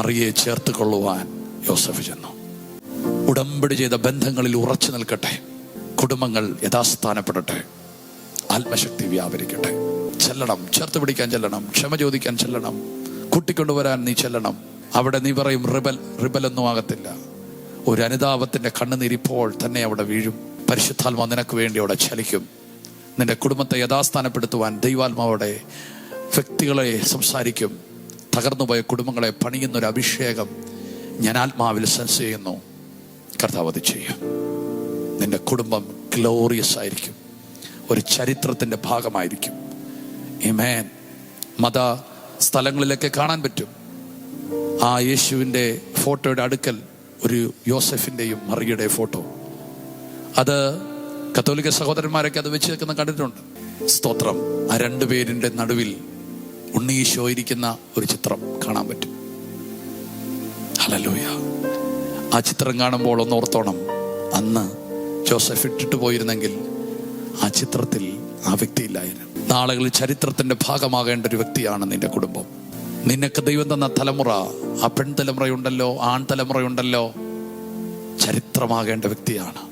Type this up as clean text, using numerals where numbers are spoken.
മറിയെ ചേർത്ത് കൊള്ളുവാൻ യോസഫ് ചെന്നു. ഉടമ്പടി ചെയ്ത ബന്ധങ്ങളിൽ ഉറച്ചു നിൽക്കട്ടെ. കുടുംബങ്ങൾ യഥാസ്ഥാനപ്പെടട്ടെ. ആത്മശക്തി വ്യാപരിക്കട്ടെ. ചെല്ലണം, ചേർത്ത് പിടിക്കാൻ ചെല്ലണം, ക്ഷമ ചോദിക്കാൻ ചെല്ലണം, കൂട്ടിക്കൊണ്ടുവരാൻ നീ ചെല്ലണം. അവിടെ നീ പറയും റിബലൊന്നും ആകത്തില്ല. ഒരു അനുതാപത്തിന്റെ കണ്ണുനീരിപ്പോൾ തന്നെ അവിടെ വീഴും. പരിശുദ്ധാത്മാ നിനക്ക് വേണ്ടി അവിടെ ചലിക്കും. നിന്റെ കുടുംബത്തെ യഥാസ്ഥാനപ്പെടുത്തുവാൻ ദൈവാത്മാവോടെ വ്യക്തികളെ സംസാരിക്കും. തകർന്നുപോയ കുടുംബങ്ങളെ പണിയുന്നൊരു അഭിഷേകം ഞാൻ ആത്മാവിൽ സെൻസ് ചെയ്യുന്നു. കർത്താവ് അത് ചെയ്യും. നിന്റെ കുടുംബം ഗ്ലോറിയസ് ആയിരിക്കും, ഒരു ചരിത്രത്തിന്റെ ഭാഗമായിരിക്കും. ആമേൻ. മത സ്ഥലങ്ങളിലൊക്കെ കാണാൻ പറ്റും. ആ യേശുവിൻ്റെ ഫോട്ടോയുടെ അടുക്കൽ ഒരു യോസഫിൻ്റെയും മറിയുടെ ഫോട്ടോ. അത് കത്തോലിക്ക സഹോദരന്മാരൊക്കെ അത് വെച്ച് വെക്കുന്ന കണ്ടിട്ടുണ്ട്. സ്തോത്രം. ആ രണ്ടുപേരിൻ്റെ നടുവിൽ ഉണ്ണീശോ ഇരിക്കുന്ന ഒരു ചിത്രം കാണാൻ പറ്റും. ഹല്ലേലൂയ. ആ ചിത്രം കാണുമ്പോൾ ഒന്ന് ഓർത്തോണം, അന്ന് ജോസഫ് ഇട്ടിട്ട് പോയിരുന്നെങ്കിൽ ആ ചിത്രത്തിൽ ആ വ്യക്തി ഇല്ലായിരുന്നു. നാളുകളിൽ ചരിത്രത്തിന്റെ ഭാഗമാകേണ്ട ഒരു വ്യക്തിയാണ് നിന്റെ കുടുംബം. നിനക്ക് ദൈവം തന്ന തലമുറ, ആ പെൺ തലമുറയുണ്ടല്ലോ, ആൺ തലമുറയുണ്ടല്ലോ, ചരിത്രമാകേണ്ട വ്യക്തിയാണ്.